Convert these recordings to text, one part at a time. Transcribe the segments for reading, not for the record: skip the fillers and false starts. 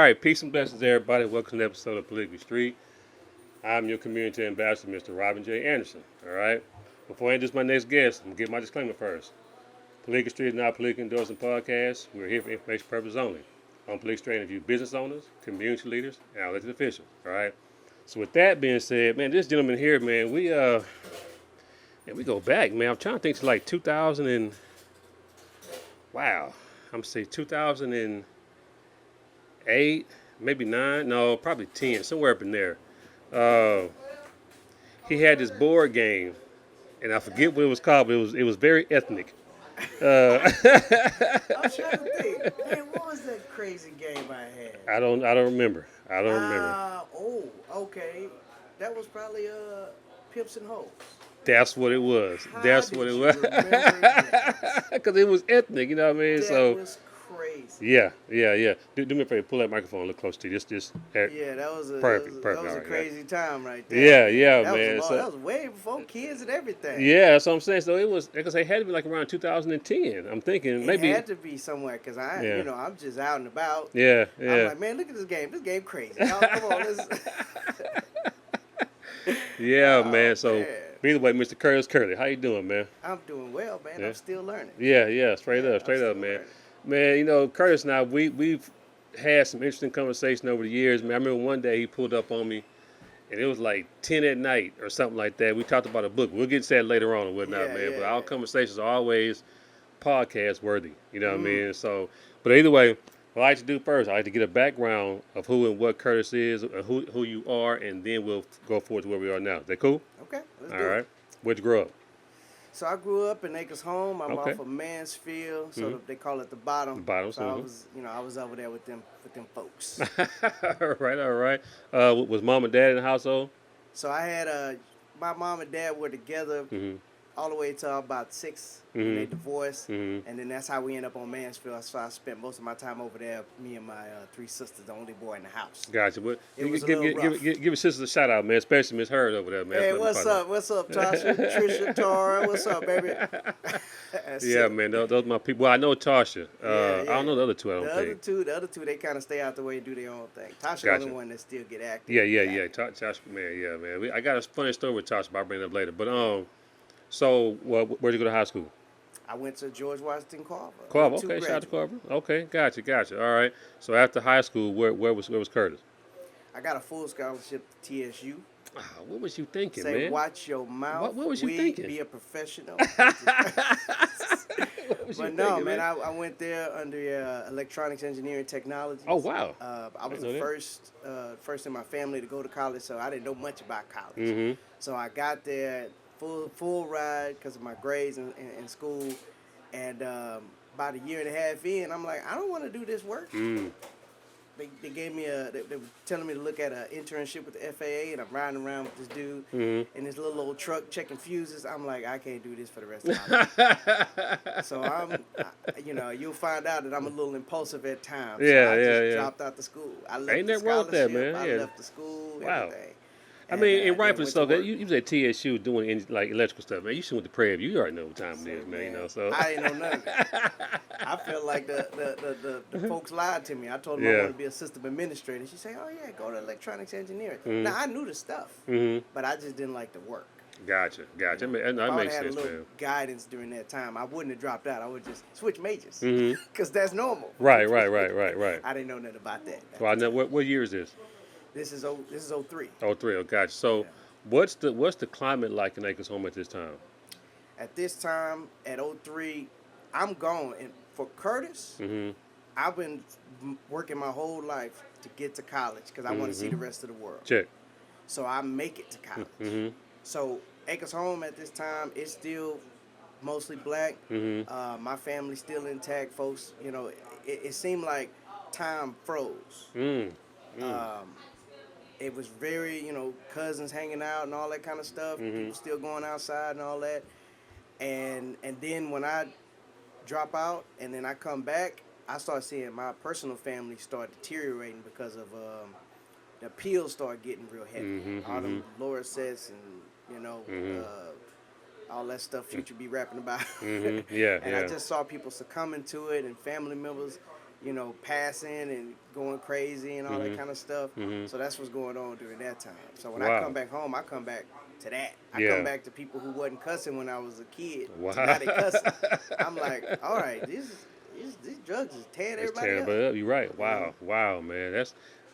right, peace and blessings, everybody. Welcome to the episode of Polygamy Street. I'm your community ambassador, Mr. Robin J. Anderson. All right. Before I introduce my next guest, I'm gonna get my disclaimer first. Polygamy Street is not a political endorsing podcast. We're here for information purposes only. On Polygamy Street, I interview business owners, community leaders, and elected officials. All right. So with that being said, man, this gentleman here, man, we go back, man. I'm trying to think to like 2000 and wow, I'm saying 2008, maybe 9, no, probably 10, somewhere up in there. Uh, he had this board game, and I forget what it was called, but it was very ethnic. I'm trying to think. Man, what was that crazy game I had? I don't remember. I don't remember. Okay. That was probably Pips and Hoes. That's what it was. How That's did what it you was. remember that? Because it was ethnic, you know what I mean? That was crazy. Yeah. Do me a favor, pull that microphone a little close to you. Just Yeah, that was a perfect. That was All a right, crazy time right there. Yeah, that man. Was So, that was way before kids and everything. yeah, that's what I'm saying. So it was because it had to be like around 2010. I'm thinking maybe. It had to be somewhere because I'm just out and about. Yeah. I'm like, man, look at this game. This game crazy. Y'all, come on, let's. Yeah, man. So man. either way, Mr. Curtis Curley, how you doing, man? I'm doing well, man. Yeah. I'm still learning. Yeah, straight up, I'm still man. learning. Man, you know, Curtis and I, we've had some interesting conversation over the years, man. I remember one day he pulled up on me, and it was like 10 at night or something like that. We talked about a book. We'll get to that later on and whatnot, man. But our conversations are always podcast worthy. You know what I mean? So, but either way, what I like to do first, I like to get a background of who and what Curtis is, who you are, and then we'll go forward to where we are now. Is that cool? Okay, let's All do right. it. Where'd you grow up? So I grew up in Acres Home. I'm Okay. off of Mansfield, so they call it the bottom. The bottom, So I was over there with them folks. All right. Was mom and dad in the household? So I had my mom and dad were together all the way till about 6 when they divorced, and then that's how we ended up on Mansfield. So I spent most of my time over there. Me and my 3 sisters, the only boy in the house. Gotcha. But It was a give little rough. your sisters a shout out, man, especially Miss Hurd over there, man. Hey, what's up? What's up, Tasha, Trisha, Tara? What's up, baby? Yeah, man, those are my people. Well, I know Tasha. Yeah. I don't know the other two. I don't think. The other two, they kind of stay out the way and do their own thing. Tasha's the Gotcha. only one that still get active. Yeah. Tasha, man. I got a funny story with Tasha, but I'll bring it up later. But so where'd you go to high school? I went to George Washington Carver. Carver. Okay, shout out to Carver. Okay, gotcha. All right. So after high school, where was Curtis? I got a full scholarship to TSU. What was you thinking, Say, man? watch your mouth. What was you thinking? Be a professional. What was you But no, thinking, man, I went there under electronics engineering technology. Oh, wow. I was know the that. first in my family to go to college, so I didn't know much about college. Mhm. So I got there full ride because of my grades in school, and about a year and a half in, I'm like, I don't want to do this work. They gave me they were telling me to look at an internship with the FAA, and I'm riding around with this dude in this little old truck checking fuses. I'm like, I can't do this for the rest of my life. So you'll find out that I'm a little impulsive at times. Yeah, so I just yeah. dropped out the school. I left Ain't the nothing wrong with that, scholarship, man. I Yeah. left the school, Wow. everything. I mean, and rightfully went so. to work. You was at TSU doing like electrical stuff, man. You should went to Prairie View. You already know what time it is, man. You know, so I didn't know nothing. I felt like the folks lied to me. I told them I Yeah. wanted to be a system administrator. She said, "Oh yeah, go to electronics engineering." Now I knew the stuff, but I just didn't like the work. Gotcha. I mean, If that I would makes have had sense, a little man. guidance during that time, I wouldn't have dropped out. I would just switch majors because that's normal. Right. I didn't know nothing about that. Well, I know what year is this? This is 03. Oh, 03. Oh, gotcha. So, what's the climate like in Acres Home at this time? At this time, at 03, I'm gone. And for Curtis, I've been working my whole life to get to college because I want to see the rest of the world. Check. So I make it to college. So Acres Home at this time is still mostly black. My family's still intact, folks. You know, it seemed like time froze. It was very, cousins hanging out and all that kind of stuff. People still going outside and all that. And then when I drop out and then I come back, I start seeing my personal family start deteriorating because of the appeals start getting real heavy. All them lower sets and all that stuff Future be rapping about. Yeah. And I just saw people succumbing to it and family members, passing and going crazy and all that Mhm. kind of stuff. Mhm. So that's what's going on during that time. So when I come Wow. back home, I come back to that. I come Yeah. back to people who wasn't cussing when I was a kid to Wow. now they cussing. I'm like, all right, these drugs is tearing It's everybody up. terrible. You're right. You know, Wow. Wow, man.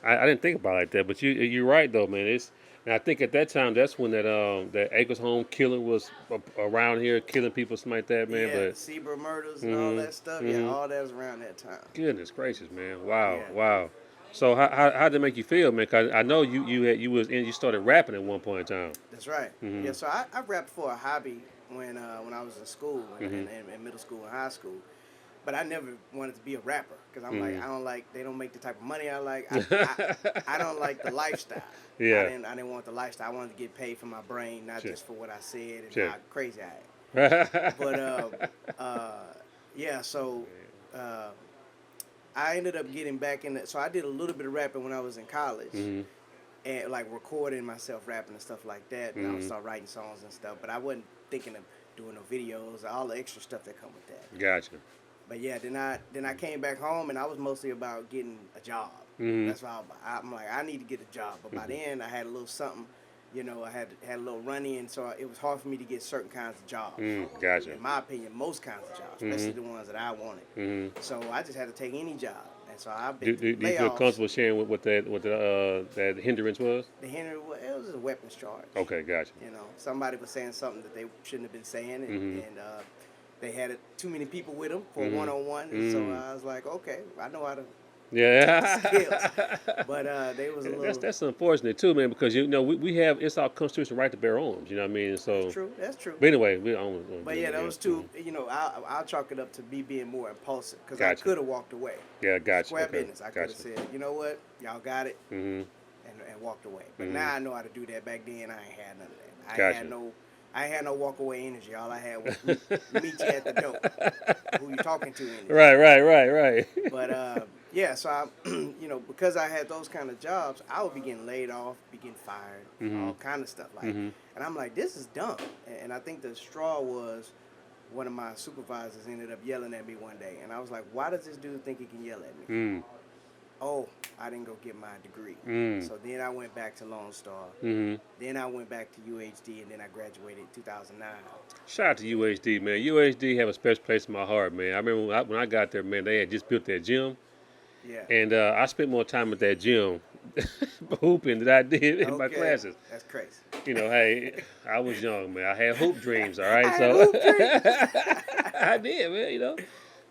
I didn't think about it like that, but you're right though, man. And I think at that time that's when that Acres Home killing was around here, killing people, something like that, man. yeah, the But Sebra murders and all mhm. that stuff. Yeah, Mhm. all that was around that time. Goodness gracious, man. Wow. Yeah, Wow. So how did it make you feel, man? 'Cause I know you started rapping at one point in time. that's right. Yeah, Mhm. so I rapped for a hobby when I was in school Mhm. in middle school and high school. But I never wanted to be a rapper because I'm like Mhm. I don't like they don't make the type of money I like. I don't like the lifestyle. Yeah. I didn't want the lifestyle. I wanted to get paid for my brain, not Sure. just for what I said and Sure. how crazy I am. Man. But yeah. So uh, I ended up getting back in. So I did a little bit of rapping when I was in college, Mhm. and like recording myself rapping and stuff like that. And I would Mhm. start writing songs and stuff. But I wasn't thinking of doing no videos, all the extra stuff that come with that. Gotcha. But yeah, then I came back home and I was mostly about getting a job. Mhm. That's why I'm like I need to get a job. But by Mhm. then I had a little something, I had a little running, and so it was hard for me to get certain kinds of jobs. Gotcha. In my opinion, most kinds of jobs, especially Mhm. the ones that I wanted. Mhm. So I just had to take any job, and so I've been Do, through do you feel layoffs. comfortable sharing what that hindrance was? The Henry, well, it was just a weapons charge. Okay, gotcha. Somebody was saying something that they shouldn't have been saying, Mhm. and they had too many people with them for one Mhm. on one, and so Mm. I was like, okay, I know how to teach the skills, Yeah. but they was a That's little. that's unfortunate too, man, because we have it's our constitutional right to bear arms. You know what I mean? That's So, true. That's true. but anyway, we don't But do yeah, it. that Yeah. was too. I'll chalk it up to me being more impulsive because I Gotcha. could have walked away. Yeah, gotcha. Square Okay, business. I could have gotcha. said, you know what, y'all got it, Mhm. and walked away. But Mhm. now I know how to do that. Back then, I ain't had none of that. Gotcha. I ain't had no walk away energy. All I had was meet you at the door. Who you talking to energy. Right, right, right, right. But yeah, so I, because I had those kind of jobs, I would be getting laid off, be getting fired, all Mhm. kind of stuff like. Mhm. And I'm like, this is dumb. And I think the straw was one of my supervisors ended up yelling at me one day, and I was like, why does this dude think he can yell at me? Mm. Oh, I didn't go get my degree. Mm. So then I went back to Lone Star. Mhm. Then I went back to UHD, and then I graduated in 2009. Shout out to UHD, man. UHD have a special place in my heart, man. I remember when I got there, man. They had just built that gym, Yeah. and I spent more time at that gym hooping than I did in my Okay. classes. That's crazy. Hey, I was young, man. I had hoop dreams, all right. I had So hoop dreams. I did, man.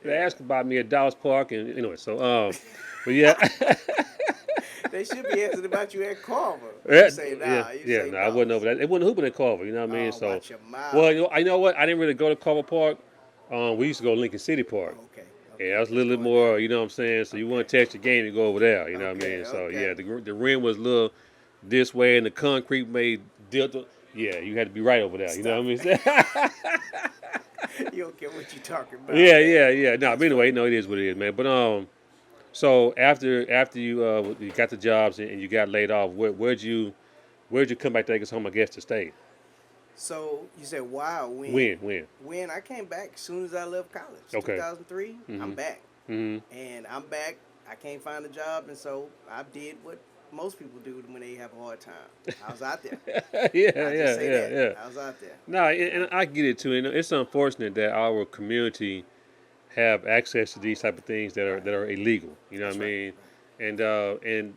They Yeah. asked about me at Dallas Park, and anyway. But yeah, They should be asking about you at Carver. You yeah, say yeah, nah. You yeah. say No, I no. wasn't over that. It wasn't hooping at Carver, you know what I mean? Oh, So, watch your mouth. well, I know what. I didn't really go to Carver Park. We used to go to Lincoln City Park. Oh, okay. Yeah, Okay. that was a It's little bit going down. more, you know what I'm saying? So you want Okay. to test your game, you go over there, you know what I Okay. mean? So yeah, Okay. the rim was a little this way and the concrete made delta. Yeah, you had to be right over there, you know Stop what it. I mean? You don't care what you talking about, Yeah, man. yeah, yeah. No, but That's anyway, funny. no, it is what it is, man. But so after you got the jobs and you got laid off, where'd you come back to Vegas home? I guess to stay. So you said, wow, when? When? When I came back as soon as I left college, Okay. 2003, I'm Mhm. back. Mhm. And I'm back. I can't find a job, and so I did what most people do when they have a hard time. I was out there. Yeah, I just yeah, say yeah, that. yeah. I was out there. No, and I get it too. It's unfortunate that our community have access to these type of things that are Right. that are illegal. You know what That's I right. mean? And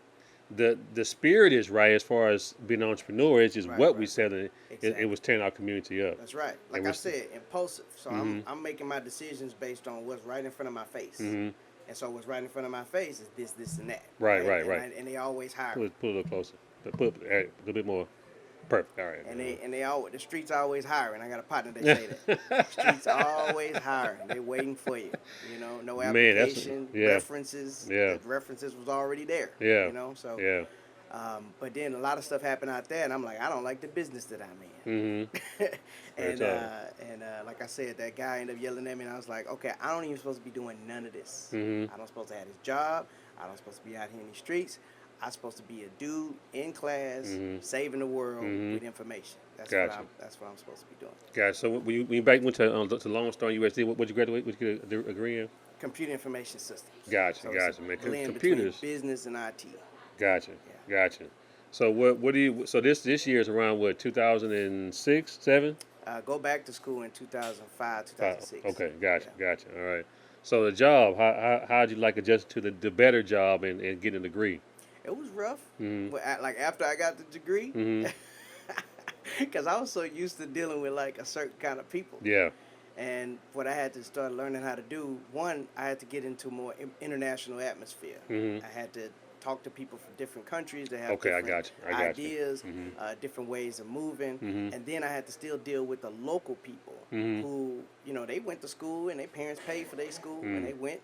the spirit is right as far as being an entrepreneur. It's just Right. what Right. we Right. selling. It Exactly. was tearing our community up. That's right. And Like I said, impulsive. So mm-hmm, I'm making my decisions based on what's right in front of my face. mm-hmm. And so what's right in front of my face is this, and that. Right, right, And right. and they always hire. Put it a little closer. Put a little bit more. Perfect. All right. And they always the streets always hiring. I got a partner that say that. Streets always hiring. They waiting for you. No Man, that's application, yeah, references. yeah, The references was already there. yeah, So yeah. but then a lot of stuff happened out there, and I'm like, I don't like the business that I'm in. Mm-hmm. Very and tough. like I said, that guy ended up yelling at me, and I was like, okay, I don't even supposed to be doing none of this. Mm-hmm. I don't supposed to have this job. I don't supposed to be out here in these streets. I'm supposed to be a dude in class, Mm-hmm. saving the world Mm-hmm. with information. Gotcha. That's what I'm suport to be doing. Guys, so when you went to Lone Star USD, what'd you graduate? What'd you get a degree in? computer information systems. Gotcha, So it's gotcha, man. a blend between Computers. business and IT. Gotcha, Yeah. gotcha. So what do you? So this year is around what 2006, seven? Go back to school in 2005, Five. 2006. Okay, Yeah. gotcha, gotcha. All right. So the job, how'd you like adjust to the better job and getting a degree? It was rough. Mm-hmm. Like after I got the degree, Mm-hmm. because I was so used to dealing with like a certain kind of people. Yeah. And what I had to start learning how to do, one, I had to get into more international atmosphere. Mm-hmm. I had to talk to people from different countries that have Okay, I different got you. I got you. ideas, Mm-hmm. different ways of moving. Mm-hmm. And then I had to still deal with the local people Mm-hmm. who, they went to school and their parents paid for their school and Mm-hmm. they went,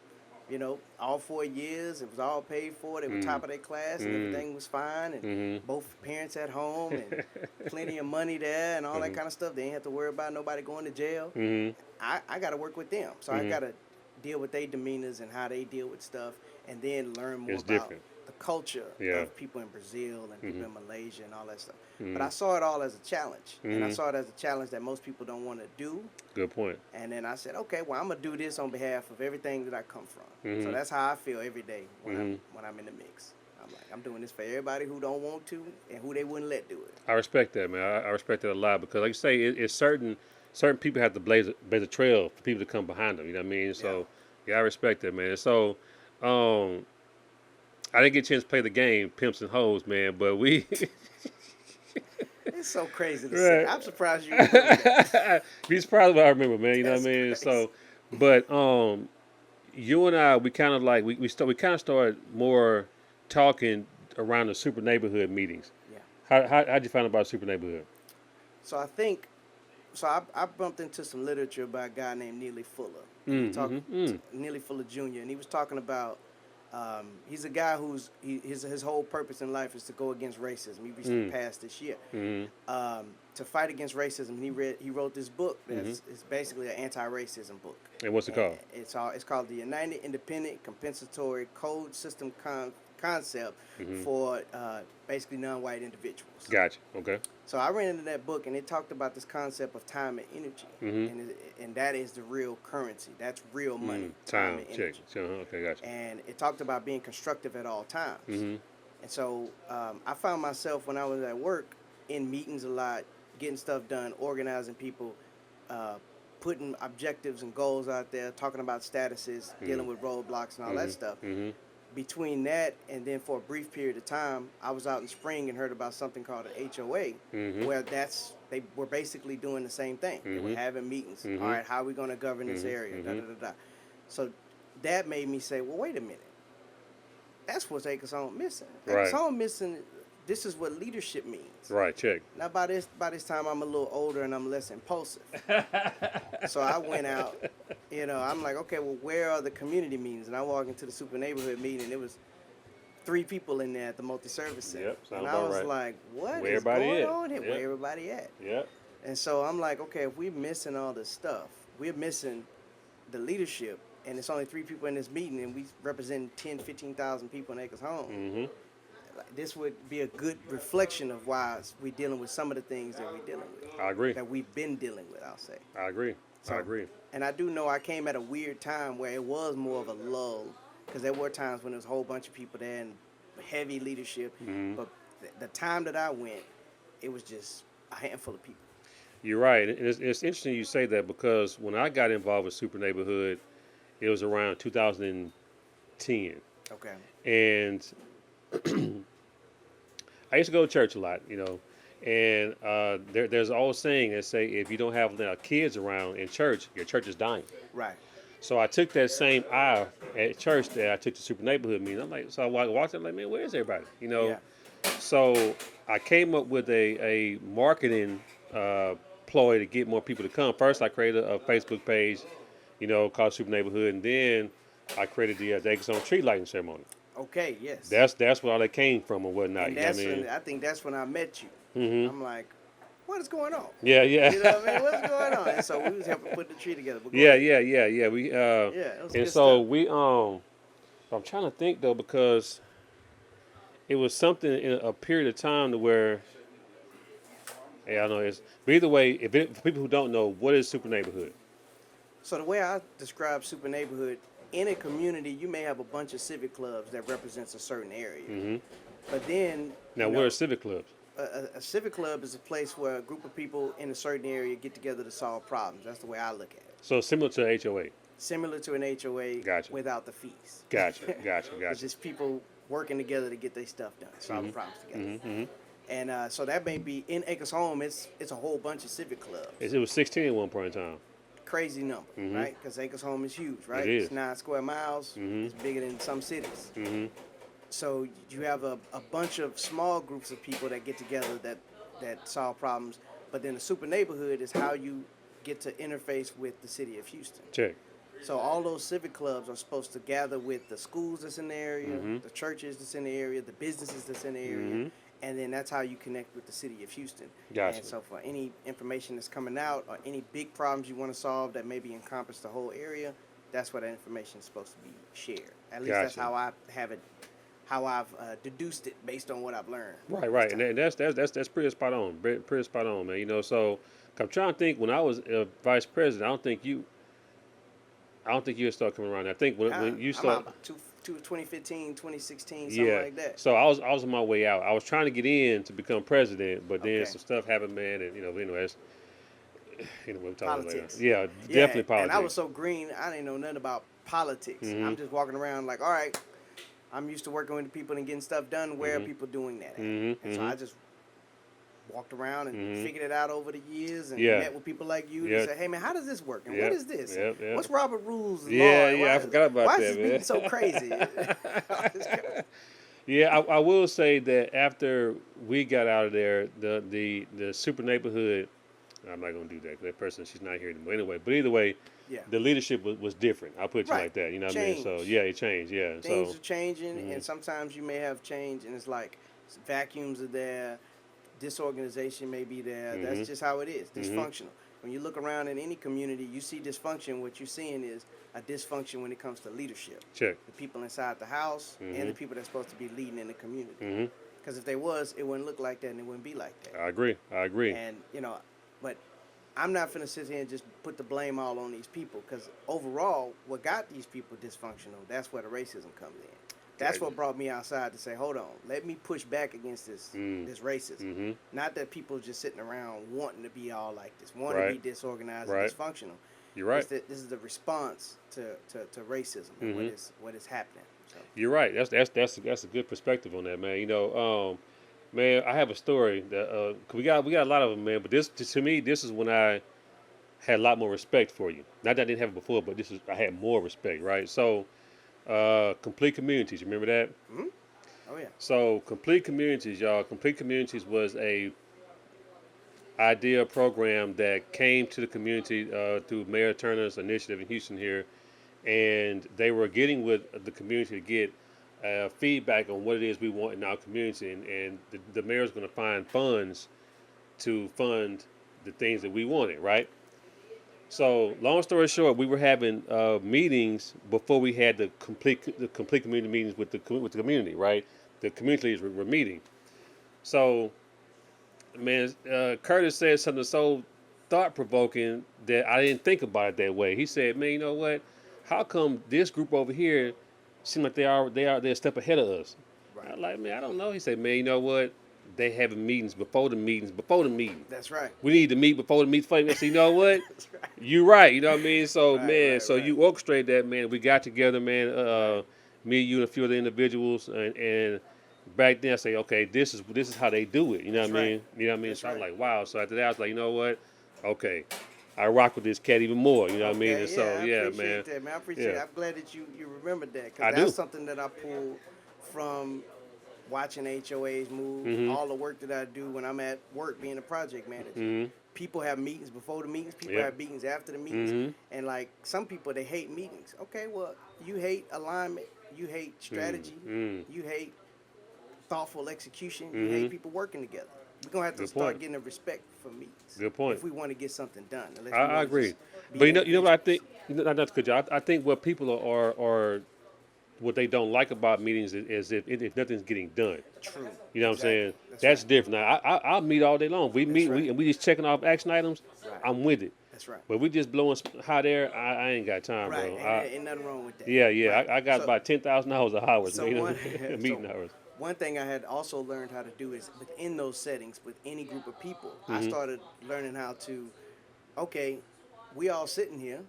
all 4 years. It was all paid for. They were top of their class and Mm-hmm. everything was fine. And Mm-hmm. both parents at home and plenty of money there and all that kind of stuff. They didn't have to worry about nobody going to jail. Mm-hmm. I got to work with them. So I Mm-hmm. got to deal with their demeanors and how they deal with stuff and then learn more It's about different. the culture Yeah. of people in Brazil and people Mm-hmm. in Malaysia and all that stuff. Mm-hmm. But I saw it all as a challenge. And I Mm-hmm. saw it as a challenge that most people don't want to do. Good point. And then I said, okay, well, I'm going to do this on behalf of everything that I come from. Mm-hmm. So that's how I feel every day when Mm-hmm. I'm in the mix. I'm like, I'm doing this for everybody who don't want to and who they wouldn't let do it. I respect that, man. I respect that a lot because, like you say, it's certain people have to blaze a trail for people to come behind them. You know what I mean? So, yeah, I respect that, man. So, I didn't get a chance to play the game, Pimps and Hoes, man, but we. It's so crazy to say. Right. I'm surprised you remember that. Be surprised what I remember, man. You know what I That's mean? crazy. So, but you and I, we kind of like we kind of started more talking around the super neighborhood meetings. Yeah. How'd you find out about super neighborhood? So I bumped into some literature by a guy named Neely Fuller. And Neely Fuller Jr. And he was talking about he's a guy his whole purpose in life is to go against racism. He recently passed this year. Mm-hmm. To fight against racism, he wrote this book that's it's basically an anti-racism book. And what's it called? It's called the United Independent Compensatory Code System Concept for basically non-white individuals. Gotcha. Okay. So I ran into that book, and it talked about this concept of time and energy, and that is the real currency. That's real money. Time. And Check. energy. Okay. Gotcha. And it talked about being constructive at all times. Mm-hmm. And so I found myself when I was at work in meetings a lot, getting stuff done, organizing people, putting objectives and goals out there, talking about statuses, dealing with roadblocks and all that stuff. Mm-hmm. Between that and then for a brief period of time, I was out in spring and heard about something called an HOA, where they were basically doing the same thing. They were having meetings. All right, how are we going to govern this area? Da, da, da, da. So that made me say, well, wait a minute. That's what's Acres Home missing. Acres Home missing. This is what leadership means. Right. Check. Now by this time I'm a little older and I'm less impulsive. So I went out, I'm like, okay, well, where are the community meetings? And I walked into the super neighborhood meeting and it was 3 people in there at the multi-service center. Yep, sounds and I about was right. like, what Where is everybody going at? on here? Yep. Where everybody at? Yep. And so I'm like, okay, if we're missing all this stuff, we're missing the leadership, and it's only 3 people in this meeting, and we represent 10, 15,000 people in Acres Home. Mm-hmm. This would be a good reflection of why we're dealing with some of the things that we're dealing with. I agree. That we've been dealing with, I'll say. I agree. I agree. And I do know I came at a weird time where it was more of a lull, because there were times when there was a whole bunch of people there and heavy leadership. But the time that I went, it was just a handful of people. You're right. And it's interesting you say that because when I got involved with Super Neighborhood, it was around 2010. Okay. And I used to go to church a lot, and there's an old saying that say if you don't have kids around in church, your church is dying. Right. So I took that same eye at church that I took to Super Neighborhood meeting. I'm like, so I walked in, like, man, where's everybody? Yeah. So I came up with a marketing ploy to get more people to come. First, I created a Facebook page, called Super Neighborhood, and then I created the Acres Home tree lighting ceremony. Okay. Yes. That's where all that came from and whatnot. And I think that's when I met you. Mm-hmm. I'm like, what is going on? Yeah. You know what I mean? What's going on? And so we was helping put the tree together. But Yeah. it We was and good so stuff. we I'm trying to think though because it was something in a period of time to where I know it's. But either way, for people who don't know, what is Super Neighborhood? So the way I describe super neighborhood, in a community, you may have a bunch of civic clubs that represents a certain area. Mm-hmm. But then, Now, where are civic clubs? a civic club is a place where a group of people in a certain area get together to solve problems. That's the way I look at it. So similar to HOA. Similar to an HOA Gotcha. without the fees. Gotcha. It's Gotcha. just people working together to get their stuff done, solving problems together. Mm-hmm. And so that may be in Acres Home. It's a whole bunch of civic clubs. It was 16 at one point in time. Crazy number, right? Because Acres Home is huge, right? It is. It's 9 square miles. It's bigger than some cities. So you have a bunch of small groups of people that get together that solve problems. But then the super neighborhood is how you get to interface with the city of Houston. Check. So all those civic clubs are supposed to gather with the schools that's in the area, the churches that's in the area, the businesses that's in the area, and then that's how you connect with the city of Houston. Gotcha. And so for any information that's coming out or any big problems you want to solve that maybe encompass the whole area, that's where that information is supposed to be shared. At least that's how I have it, how I've deduced it based on what I've learned. Right, and that's pretty spot on, pretty spot on, man. You know, so I'm trying to think. When I was vice president, I don't think you would start coming around. I think when you start. I'm about 2015, 2016, something like that. So I was on my way out. I was trying to get in to become president, but then Okay. some stuff happened, man, and anyways, we'll talk about it later. Politics. Yeah, definitely politics. And I was so green, I didn't know nothing about politics. I'm just walking around like, all right, I'm used to working with people and getting stuff done. Where are people doing that at? And so I just walked around and figured it out over the years and met with people like you and said, hey, man, how does this work? And what is this? What's Robert Rules and law? I forgot about why that, is this man. being so crazy? Yeah, I will say that after we got out of there, the super neighborhood, I'm not going to do that 'cause that person, she's not here anymore anyway. But either way, the leadership was different. I'll put it like that. You know what I mean? So, yeah, it changed. Yeah. Things are changing, and sometimes you may have change, and it's like vacuums are there, disorganization may be there. That's just how it is, dysfunctional. When you look around in any community, you see dysfunction. What you're seeing is a dysfunction when it comes to leadership. Check. The people inside the house and the people that's supposed to be leading in the community. Because if they was, it wouldn't look like that and it wouldn't be like that. I agree. And, but I'm not going to sit here and just put the blame all on these people, because overall, what got these people dysfunctional, that's where the racism comes in. That's what brought me outside to say, hold on, let me push back against this racism. Not that people just sitting around wanting to be all like this, wanting to be disorganized and dysfunctional. You're right. This is the response to racism and what is happening. So. You're right. That's a good perspective on that, man. Man, I have a story that 'cause we got a lot of them, man. But to me, this is when I had a lot more respect for you. Not that I didn't have it before, but I had more respect, right? So, Complete Communities, you remember that? Oh yeah. So, Complete Communities, y'all. Complete Communities was a idea program that came to the community through Mayor Turner's initiative in Houston here, and they were getting with the community to get feedback on what it is we want in our community, and the mayor's going to find funds to fund the things that we wanted, right? So, long story short, we were having meetings before we had the complete community meetings with the community, right? The community leaders were meeting. So, man, Curtis said something so thought-provoking that I didn't think about it that way. He said, "Man, you know what? How come this group over here seem like they're a step ahead of us?" Right. I'm like, "Man, I don't know." He said, "Man, you know what? They having meetings before the meetings. That's right. We need to meet before the meetings." I said, "You know what? That's right. You're right. You know what I mean?" So, Right. you orchestrate that, man. We got together, man. Me, you, and a few other individuals, and back then I say, okay, this is how they do it. You know what I mean? You know what I mean? That's So I'm right. like, wow. So after that, I was like, you know what? Okay, I rock with this cat even more. You know what I mean? And so I appreciate man. that, man. I appreciate it. I'm glad that you remembered that, I because do. that's something that I pulled from watching HOAs move, all the work that I do when I'm at work being a project manager. People have meetings before the meetings. People have meetings after the meetings. And like some people, they hate meetings. Okay, well, you hate alignment. You hate strategy. You hate thoughtful execution. You hate people working together. We're going to have to start getting a respect for meetings. Good point. If we want to get something done. I agree. But you know what I think? Not to cut you. I think what people are what they don't like about meetings is if nothing's getting done. True. You know what I'm Exactly. saying? That's That's right. different. Now, I'll meet all day long. We That's meet, right. and we just checking off action items. Right. I'm with it. That's right. But we just blowing hot air. I ain't got time, Right. bro. Ain't nothing wrong with that. Yeah. Right. I got about 10,000 hours of hours, So man. one Meeting so hours. one thing I had also learned how to do is within those settings, with any group of people, I Mm-hmm. started learning how to, okay, we all sitting here,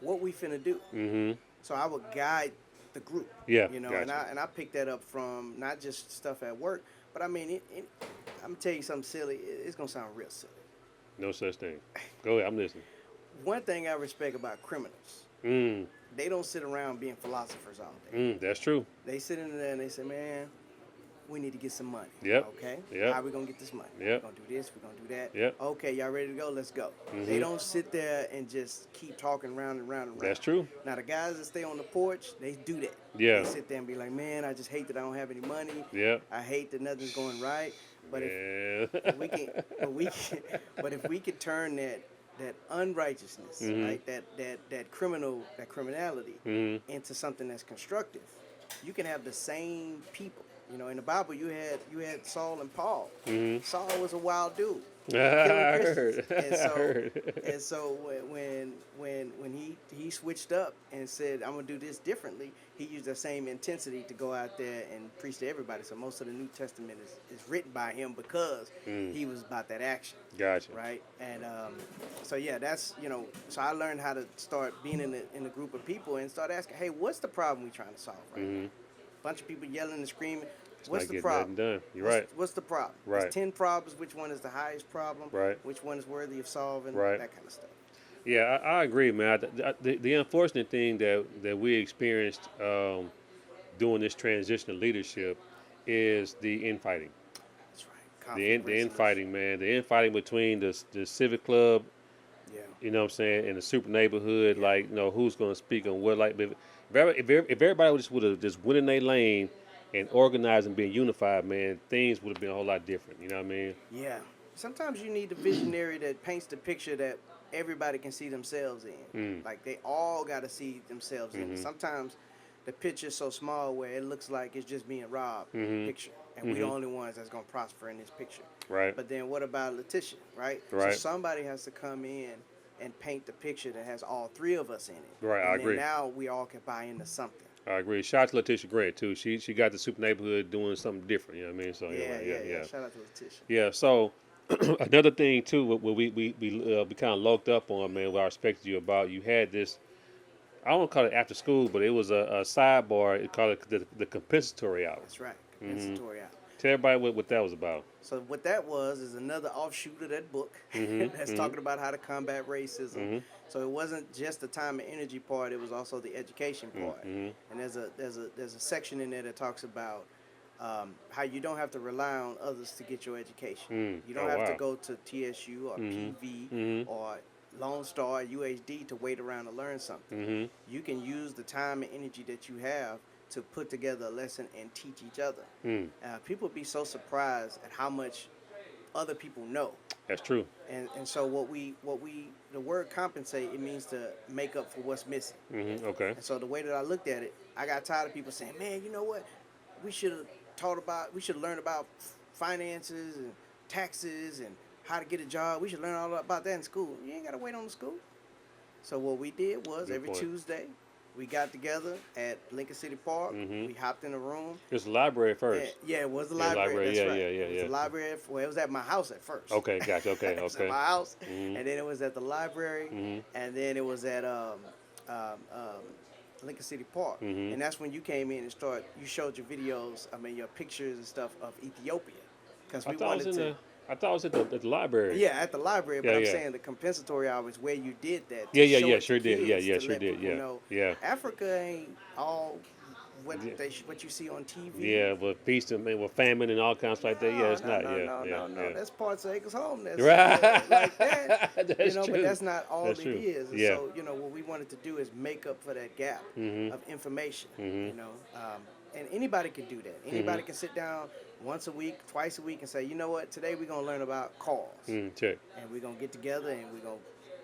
what we finna do. Mm-hmm. So I would guide the group, Yeah, and gotcha. I picked that up from not just stuff at work, but I mean, I'm gonna tell you something silly. It's gonna sound real silly. No such thing. Go ahead. I'm listening. One thing I respect about criminals, Mm, they don't sit around being philosophers all day. that's true. They sit in there and they say, man, we need to get some money. Yep. Okay. Yep. How are we gonna get this money? Yep. We're gonna do this. We're gonna do that. Yep. Okay, y'all ready to go? Let's go. They Mm-hmm. don't sit there and just keep talking round and round and round. That's true. Now the guys that stay on the porch, they do that. Yeah. They sit there and be like, man, I just hate that I don't have any money. Yep. I hate that nothing's going right. But Yeah. if we can, but if we could turn that unrighteousness, Mhm. right, that criminality Mhm. into something that's constructive, you can have the same people. You know, in the Bible, you had Saul and Paul. Mhm. Saul was a wild dude, I killing heard. Christians, and I so heard. and so when he switched up and said, I'm gonna do this differently, he used the same intensity to go out there and preach to everybody. So most of the New Testament is written by him because he was about that action. Gotcha. Right, and so yeah, that's So I learned how to start being in a group of people and start asking, hey, what's the problem we trying to solve right now? Mhm. Bunch of people yelling and screaming. It's What's not the getting problem? nothing done. You're What's, right. What's the problem? Right. There's 10 problems. Which one is the highest problem? Right. Which one is worthy of solving? Right. That kind of stuff. Yeah, I agree, man. The unfortunate thing that we experienced doing this transition of leadership is the infighting. That's right. The infighting, man. The infighting between the civic club, Yeah. you know what I'm saying, and the super neighborhood, Yeah. like, who's going to speak on what. Like, if everybody would have just went in their lane and organized and been unified, man, things would have been a whole lot different. You know what I mean? Yeah. Sometimes you need a visionary that paints the picture that everybody can see themselves in. Mm. Like they all got to see themselves in. Mhm. Sometimes the picture's so small where it looks like it's just being robbed Mhm. picture, and we the Mhm. only ones that's gonna prosper in this picture. Right. But then what about Letitia, right? Right. So somebody has to come in and paint the picture that has all three of us in it. Right, And I then agree. now we all can buy into something. I agree. Shout out to Letitia Grant too. She got the super neighborhood doing something different. You know what I mean? So Yeah. Shout out to Letitia. Yeah. So another thing too, what we kind of locked up on, man. What I respected you about, you had this. I don't call it after school, but it was a sidebar. It called it the compensatory hour. That's right. Mm-hmm. Compensatory hour. Tell everybody what that was about. So what that was is another offshoot of that book that's talking about how to combat racism. Mm-hmm. So it wasn't just the time and energy part; it was also the education part. Mm-hmm. And there's a section in there that talks about how you don't have to rely on others to get your education. You don't have to go to TSU or PV or Lone Star, UHD to wait around to learn something. Mm-hmm. You can use the time and energy that you have to put together a lesson and teach each other. Mm. People be so surprised at how much other people know. That's true. And so the word compensate, it means to make up for what's missing. Mm-hmm. Okay. And so the way that I looked at it, I got tired of people saying, man, you know what? We should learn about finances and taxes and how to get a job. We should learn all about that in school. You ain't got to wait on the school. So what we did was Good every point. Tuesday, we got together at Lincoln City Park. Mhm. We hopped in a room. It's the library first. Yeah, it was the Yeah, library. library. That's Yeah, right. yeah, It was the library. Well, it was at my house at first. Okay, gotcha. Okay, It was okay. at my house, Mhm. and then it was at the library, Mhm. and then it was at Lincoln City Park. Mhm. And that's when you came in and you showed your videos, your pictures and stuff of Ethiopia. Because I we thought I wanted was to. I thought it was at the library. Yeah, at the library, but Yeah, I'm yeah. saying the compensatory hour is where you did that. To Yeah, show it to sure did. Yeah, kids, to sure let did. people Yeah, know yeah. Africa ain't all what Yeah. what you see on TV. Yeah, with feast and with famine and all kinds like that. Yeah, it's not. No. Yeah. That's parts of Acres Home. That's Right. like that. That's But true. that's not all That's it true. is. And Yeah. so, what we wanted to do is make up for that gap Mhm. of information. Mhm. And anybody can do that. Anybody Mhm. can sit down once a week, twice a week, and say, you know what, today we're gonna learn about cars, Check. and we're gonna get together and we're gonna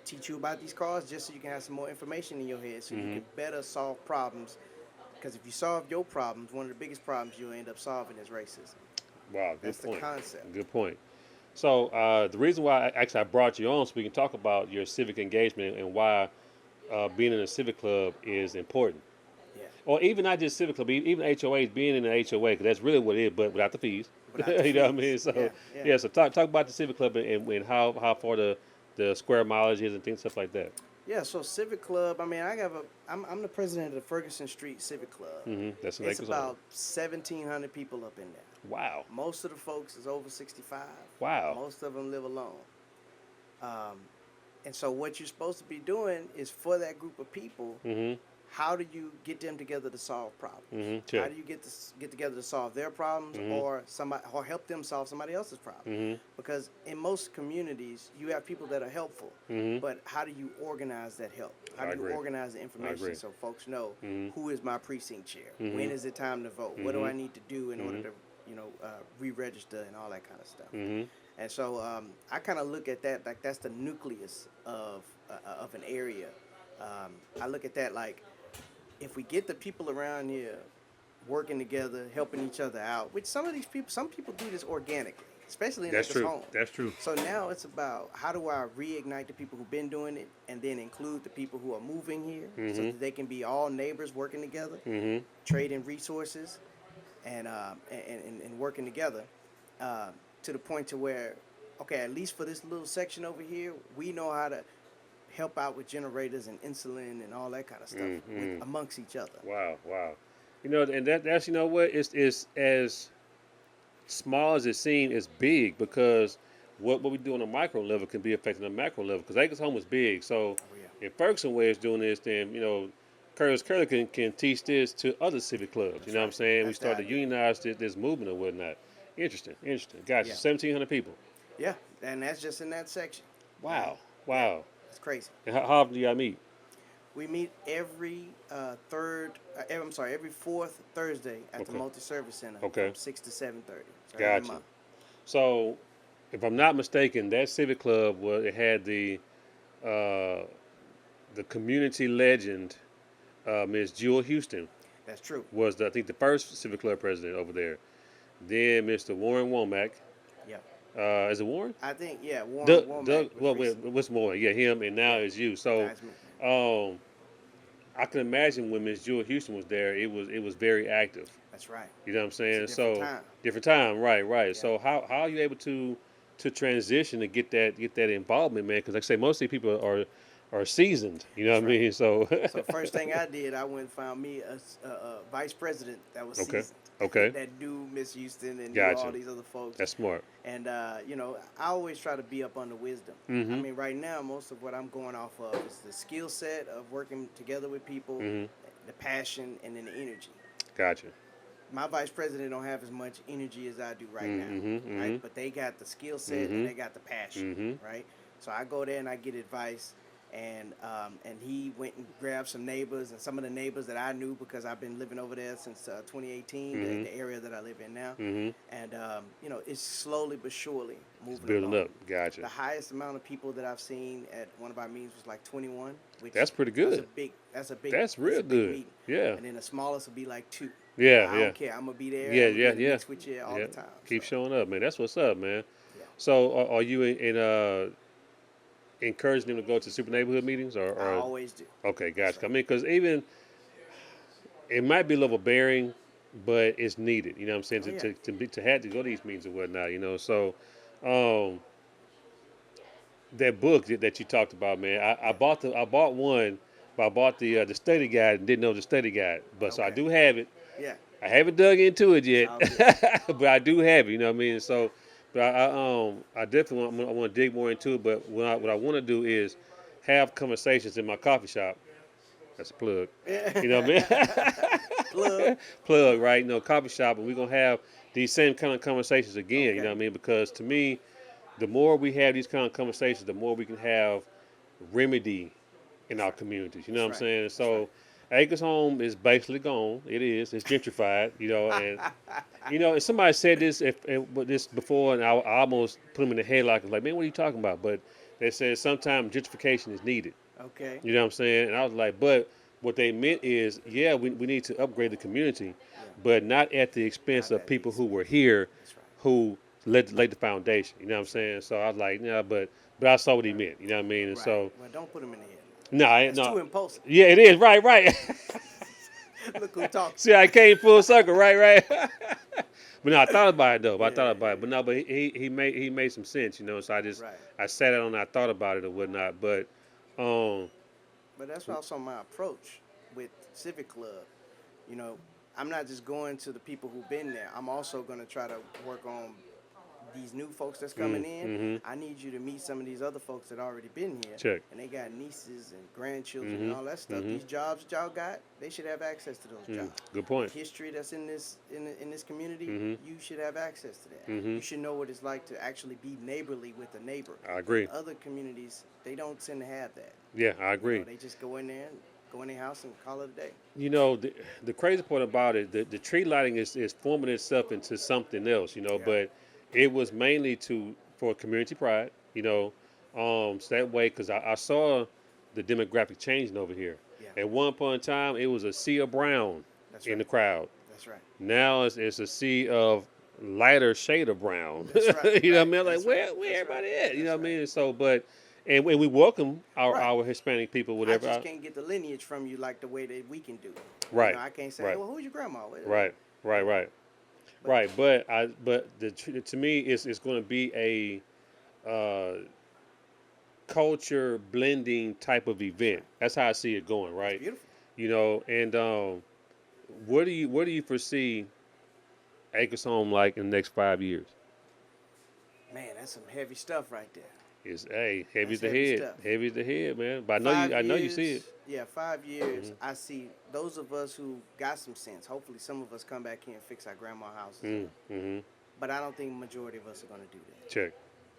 teach you about these cars just so you can have some more information in your head, so you can better solve problems Because if you solve your problems, one of the biggest problems you'll end up solving is racism. Wow, good That's the point. concept. Good point. So the reason why I brought you on so we can talk about your civic engagement and why being in a civic club is important. Yeah. Or even not just civic club, even HOAs, being in an HOA, because that's really what it is, but without the fees. Without the You know what I mean? fees. So Yeah. Yeah. yeah, so talk about the civic club and how far the square mileage is and things stuff like that. Yeah, so Civic Club. I mean, I'm the president of the Ferguson Street Civic Club. That's an It's acres home. about 1,700 people up in there. Wow, Most of the folks is over 65. wow. Most of them live alone. Um, and so what you're supposed to be doing is for that group of people. Mm-hmm. How do you get them together to solve problems? Mm-hmm. How Sure. do you get together to solve their problems Mm-hmm. or help them solve somebody else's problem? Mm-hmm. Because in most communities, you have people that are helpful, Mm-hmm. but how do you organize that help? How I do you agree. organize the I information agree. so folks know Mm-hmm. who is my precinct chair? Mm-hmm. When is it time to vote? What do Mm-hmm. I need to do in order Mm-hmm. to re-register and all that kind of stuff? Mm-hmm. And so I kind of look at that like that's the nucleus of an area. I look at that like if we get the people around here working together, helping each other out, which some people do this organically, especially in That's Acres true. Home. That's true. So now it's about how do I reignite the people who've been doing it and then include the people who are moving here so Mm-hmm. that they can be all neighbors working together, Mm-hmm. trading resources and working together uh, to the point to where, okay, at least for this little section over here, we know how to help out with generators and insulin and all that kind of stuff Mm-hmm. amongst each other. Wow, wow. And that's what it's as small as it seems is big because what we do on a micro level can be affected on a macro level because Acres Home is big. So Oh yeah, if Ferguson Way is doing this, then Curtis Curley can teach this to other civic clubs. that's You know what I'm right. saying? We That's the start to idea. unionize this movement or whatnot. Interesting, interesting. Gotcha. Yeah, 1,700 people. yeah, and that's just in that section. Wow, Yeah, wow. it's crazy. And how often do y'all meet? We meet every every fourth Thursday at the Okay. Multi-Service Center Okay. from 6 to 7:30. So every Gotcha. month. So, if I'm not mistaken, that civic club it had uh, the community legend, Miss Jewel Houston That's true. was I think the first civic club president over there. Then Mr. Warren Womack. Yeah, Is it Warren? I think Warren Doug. Womack was Well, recent. what's more? Yeah, him, and now it's you. So, That's me. um, I can imagine when Miss Jewel Houston was there, it was very active. That's right. You know what I'm saying? It's a different So time. different time, right, right. Yeah. So how are you able to transition to get that involvement, man? Because like I say, most of these people are seasoned. You know That's what I right. mean? So So first thing I did, I went and found me a vice president that was okay, seasoned. okay, That knew Miss Houston and knew gotcha. all these other folks. That's smart. And I always try to be up under wisdom. I Mm-hmm. mean, right now, most of what I'm going off of is the skill set of working together with people, Mm-hmm. the passion, and then the energy. Gotcha. My vice president don't have as much energy as I do right Mm-hmm. now, right? Mm-hmm. But they got the skill set Mm-hmm. and they got the passion, Mm-hmm. right? So I go there and I get advice, and he went and grabbed some neighbors and some of the neighbors that I knew because I've been living over there since 2018, Mm-hmm. the area that I live in now, Mm-hmm. and it's slowly but surely It's moving building along. up. Gotcha. The highest amount of people that I've seen at one of our meetings was like 21, which That's pretty That's a good. big. That's real a big good. meeting. Yeah. And then the smallest will be like 2. Yeah. I Yeah. don't care. I'm gonna be there. Yeah. I'm gonna Yeah. be in the Yeah. mix with you all Yeah. the time. Keep So, showing up, man. That's what's up, man. yeah. So are you encouraging them to go to super neighborhood meetings I or always do. okay, That's gotcha. I right. mean, because even it might be a little bearing, but it's needed. You know what I'm saying? Oh yeah. To have to go to these meetings and whatnot. So um, that book that you talked about, man, I Yeah. bought one, but I bought the study guide and didn't know the study guide. But so I Okay. do have it. Yeah. I haven't dug into it It's yet, all good. but I do have it. You know what I mean? So, but I definitely I want to dig more into it. But what I want to do is have conversations in my coffee shop. That's a plug. You know what I Plug. mean? Plug, right? Coffee shop, and we're gonna have these same kind of conversations again. You know Okay. what I mean? Because to me, the more we have these kind of conversations, the more we can have remedy in That's our right. communities. You know That's what I'm right. saying? That's So, Acres Home is basically gone. It is. It's gentrified. And right. and somebody said this before, and I almost put them in the headlock. I was like, man, what are you talking about? But they said sometimes gentrification is needed. Okay. You know what I'm saying? And I was like, but What they meant is, yeah, we need to upgrade the community, Yeah. but not at the expense Not of at the people who expense. were here, That's right. who laid the foundation. You know what I'm saying? So I was like, yeah, but I saw what he meant. You know what I mean? And Right. so Well, don't put them in the headlock. no, That's no, too impulsive. yeah, it is right, right. Look who talking. See, I came full circle, right, right. But no, I thought about it though. I Yeah, thought about yeah. it, but no, but he made some sense, you know. So Right. I sat down and I thought about it or whatnot. But um, But that's also my approach with Civic Club. You know, I'm not just going to the people who've been there. I'm also going to try to work on these new folks that's coming in. mm-hmm, I need you to meet some of these other folks that already been here, check. and they got nieces and grandchildren and Mm-hmm, all that stuff. mm-hmm, These jobs that y'all got, they should have access to those mm, jobs. good The point. history that's in this community, Mm-hmm, you should have access to that. mm-hmm. You should know what it's like to actually be neighborly with a neighbor. I agree. Other communities, they don't tend to have that. Yeah, I You know, agree. they just go in there and go in their house and call it a day. You know, the crazy part about it, the tree lighting is forming itself into something else, you know, Yeah. but it was mainly for community pride, you know, so that way, because I saw the demographic changing over here. Yeah. At one point in time, it was a sea of brown That's in right. the crowd. That's right. Now it's a sea of lighter shade of brown. That's right. You know what I Right. mean? Like That's right. where That's right. everybody at? You know That's what I right. mean? So, but and we welcome Right. our Hispanic people, I whatever. just can't get the lineage from you like the way that we can do. You Right, know, I can't say, right, well, who's your grandma? Wait a minute. right, right, You know, right. but Right, but to me it's going to be a uh, culture blending type of that's event. right. That's how I see it going, That's right? beautiful. You know, and what do you foresee Acres Home like in the next 5 years? Man, that's some heavy stuff right there. It's heavy as That's the heavy head, stuff. heavy as the head, man. But Five I know you see it. years, yeah, 5 years. Hmm. I see those of us who got some sense. Hopefully, some of us come back here and fix our grandma houses. Mm-hmm. But I don't think the majority of us are going to do that. Check.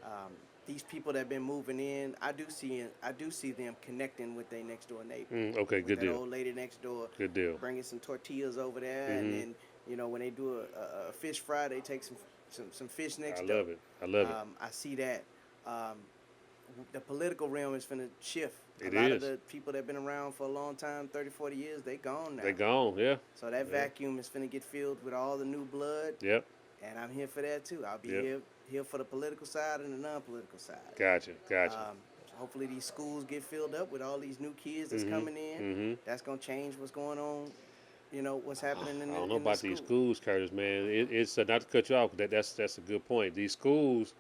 Um, these people that have been moving in, I do see them connecting with their next door neighbor, Okay, with good that deal. old lady next door, Good deal. bringing some tortillas over there, and Hmm. then when they do a fish fry, they take some fish I next door. love it. I love it. I see that. Um, the political realm is going to shift. It A lot of is. the people that have been around for a long time, 30, 40 years, they gone now. They gone. Yeah. So that Yeah. vacuum is going to get filled with all the new blood, Yep. and I'm here for that too. I'll be Yep. here for the political side and the non-political side. Gotcha. Gotcha. Hopefully these schools get filled up with all these new kids that's Mm-hmm. coming in. Mm-hmm. That's gonna change what's going on. What's happening I in don't know in the about these school. schools, Curtis. Man, it's not to cut you off. That's a good point. These schools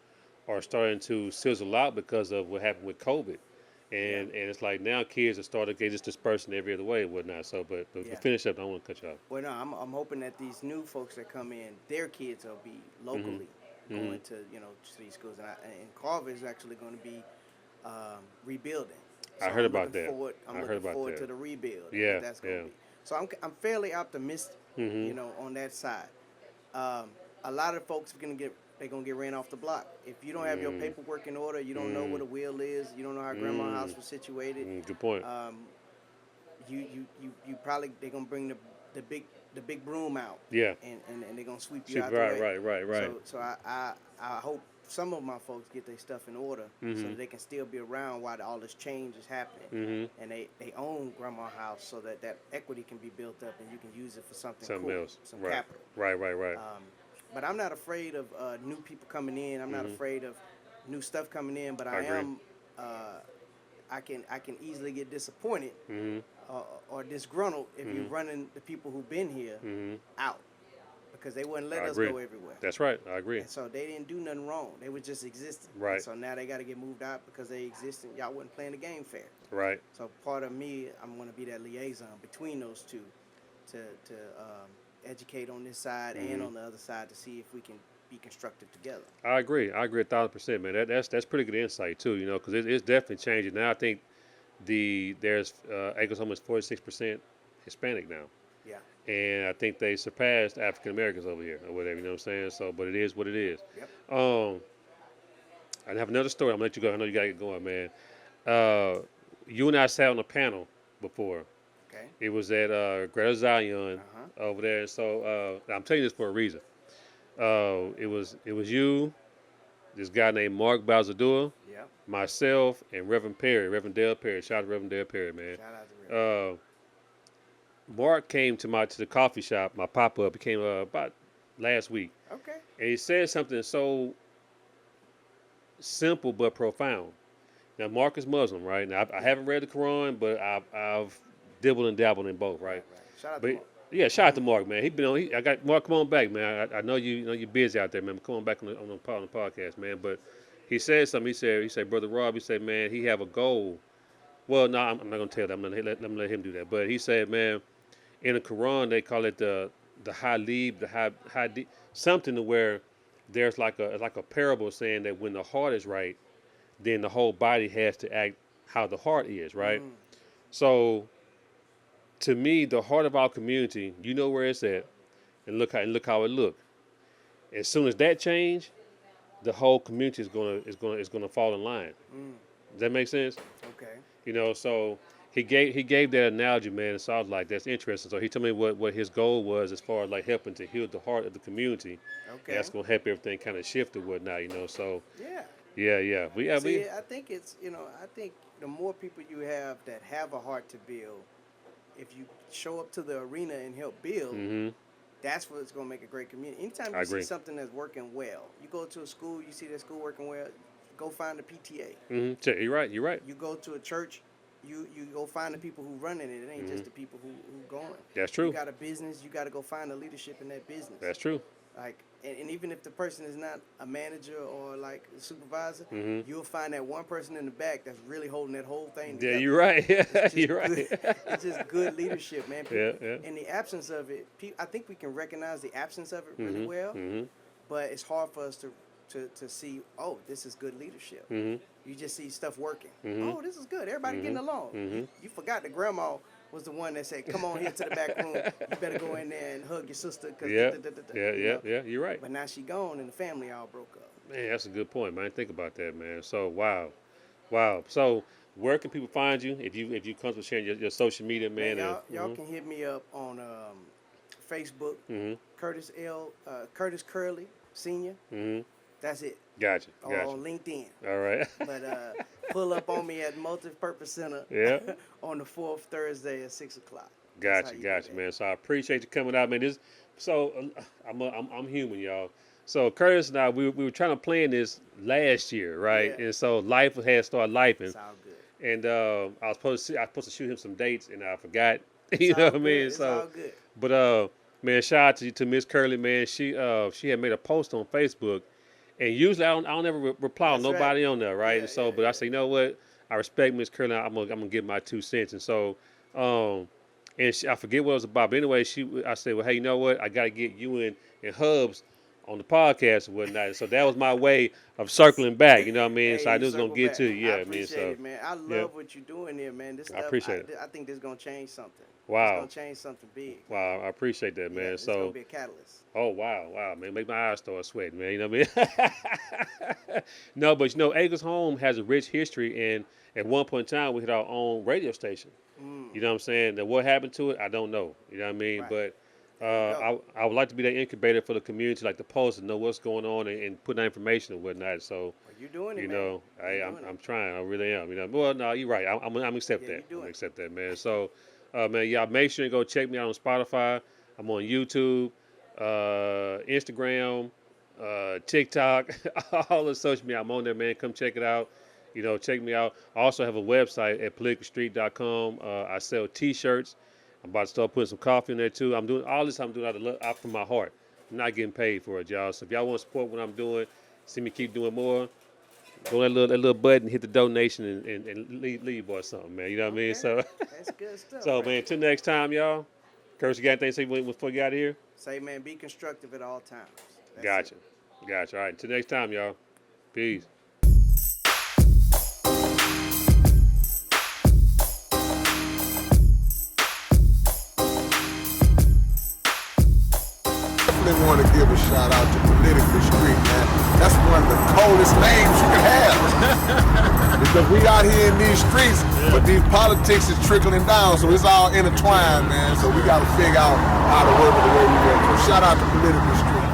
are starting to sizzle out because of what happened with COVID, Yeah, and it's like now kids are starting to get just dispersing every other way and whatnot. So, but yeah. finish up. I don't want to cut you off. Well, no, I'm hoping that these new folks that come in, their kids will be Mm-hmm. locally Mm-hmm. going to these schools, and Carver is actually going to be rebuilding. I So heard I'm about looking that. forward. I I'm heard looking about forward that. to the rebuild and Yeah, what that's going yeah. to be. So I'm fairly optimistic, Mm-hmm. on that side. Um, a lot of folks are gonna get ran off the block if you don't have your Mm. paperwork in order. You don't know Mm. what a will is. You don't know how grandma's house Mm. was situated. Good point. Um, you probably they're gonna bring the big broom out, Yeah. and they're gonna sweep you Shit, out the right, way. right, right, right. So I hope some of my folks get their stuff in order so Mm-hmm. that they can still be around while all this change is happening, Mm-hmm. and they own grandma's house so that equity can be built up and you can use it for something Something cool, else. some Right. capital. Right, right, right. But I'm not afraid of new people coming in. I'm not Mm-hmm. afraid of new stuff coming in. But I I agree. am. I can easily get disappointed Mm-hmm. or disgruntled if you're Mm-hmm. running the people who've been here Mm-hmm. out because they wouldn't let I us agree. go everywhere. That's right. I agree. And so they didn't do nothing wrong. They were just existing. Right. And so now they got to get moved out because they exist and y'all wasn't playing the game fair. Right. So part of me, I'm going to be that liaison between those two to educate on this side and Mm-hmm. on the other side to see if we can be constructive together. I agree. I agree 1,000%, man. That's pretty good insight too. You know, because it's definitely changing now. I think there's Acres Home is 46% Hispanic now, Yeah. and I think they surpassed African Americans over here or whatever. You know what I'm saying? So, but it is what it is. Yep. I have another story. I'm gonna let you go. I know you gotta get going, man. Uh, you and I sat on a panel before. Okay. It was at Greater Zion Uh-huh. over there. So I'm telling you this for a reason. It was you, this guy named Mark Balzadua, Yep. myself, and Reverend Perry, Reverend Dale Perry. Shout out to Reverend Dale Perry, man. Shout out to Rick. Mark came to the coffee shop, my pop up. He came about last week, Okay. and he said something so simple but profound. Now Mark is Muslim, right? Now I haven't read the Quran, but I've dibbled and dabbled in both, right? Right. Shout out to But Mark. yeah, shout out to Mark, man. He been on. I got Mark. Come on back, man. I know you're busy out there, man. Come on back on the podcast, man. But he said something. He said, brother Rob. He said, man, he have a goal. Well, no, I'm not gonna tell that. I'm gonna let him do that. But he said, man, in the Quran they call it the halib, the hadith, something to where there's like a parable saying that when the heart is right, then the whole body has to act how the heart is, right? So to me, the heart of our community, you know where it's at, and look how it look. As soon as that change, the whole community is gonna fall in line. Does that make sense? Okay. You know, so he gave that analogy, man. So I was like, that's interesting. So he told me what his goal was as far as like helping to heal the heart of the community. Okay. That's gonna help everything kind of shift or whatnot, you know. So Yeah. yeah. See, I think it's I think the more people you have that have a heart to build, if you show up to the arena and help build, that's what's gonna make a great community. Anytime you see something that's working well, you go to a school, you see that school working well, go find the PTA. You're right. You go to a church, you go find the people who running it. It ain't just the people who going. That's true. You got a business, you got to go find the leadership in that business. That's true. Like, and even if the person is not a manager or like a supervisor, you'll find that one person in the back that's really holding that whole thing together. Yeah, you're right. You're right. It's just good leadership, man. People, Yeah. in the absence of it, I think we can recognize the absence of it really well, but it's hard for us to see, oh, this is good leadership. You just see stuff working. Oh, this is good. Everybody getting along. You forgot that grandma was the one that said, come on here to the back room. You better go in there and hug your sister. Yeah, you're right. But now she gone and the family all broke up. Man, that's a good point, man. Think about that, man. So, wow. So, where can people find you if you come to sharing your social media, man? Y'all can hit me up on Facebook, Curtis Curley Senior. That's it. Gotcha. Or on LinkedIn. All right. But pull up on me at Multipurpose Center. On the 4th Thursday at 6 o'clock. Gotcha, man. So I appreciate you coming out, man. I'm human, y'all. So Curtis and I, we were trying to plan this last year, right? Yeah. And so life had started lifing. It's all good. And I was supposed to shoot him some dates, and I forgot. You know what I mean? It's all good. But man, shout out to Miss Curley, man. She had made a post on Facebook. And usually I don't ever reply on nobody on there, right? Yeah, but I say, you know what? I respect Miss Curley. I'm gonna give my 2 cents. And so, I forget what it was about. But anyway, I said, well, hey, you know what? I gotta get you and Hubs on the podcast and whatnot. And so that was my way of circling back. You know what I mean? Hey, so I knew it was gonna get to you. Yeah, I appreciate it, man. I love what you're doing here, man. This stuff, I appreciate it. I think this is gonna change something. Wow. It's gonna change something big. Wow, I appreciate that, man. It's gonna be a catalyst. Oh, wow, man. Make my eyes start sweating, man. You know what I mean? No, but Acres Home has a rich history, and at one point in time, we had our own radio station. You know what I'm saying? Now, what happened to it, I don't know. You know what I mean? Right. But I would like to be that incubator for the community, like the Post, and know what's going on and put that information and whatnot. So, you're doing it, man. I'm trying. I really am. You know. Well, no, you're right. I'm accept that. I'm accept that, man. So, man, y'all make sure you go check me out on Spotify. I'm on YouTube, Instagram, TikTok, all the social media. I'm on there, man. Come check it out. Check me out. I also have a website at politicalstreet.com. I sell T-shirts. I'm about to start putting some coffee in there too. I'm doing all this. I'm doing out from my heart. I'm not getting paid for it, y'all. So if y'all want to support what I'm doing, see me keep doing more, go that little button, hit the donation, and leave or something, man. You know what I mean? So that's good stuff. So man, till next time, y'all. Curtis, you got anything to say before you get out of here? Say, man, be constructive at all times. Gotcha. All right. Till next time, y'all. Peace. Definitely want to give a shout out to Political Street, man. That's one of the coldest names you can have. Because we out here in these streets, but these politics is trickling down, so it's all intertwined, man. So we got to figure out how to work it the way we want. So shout out to Political Street.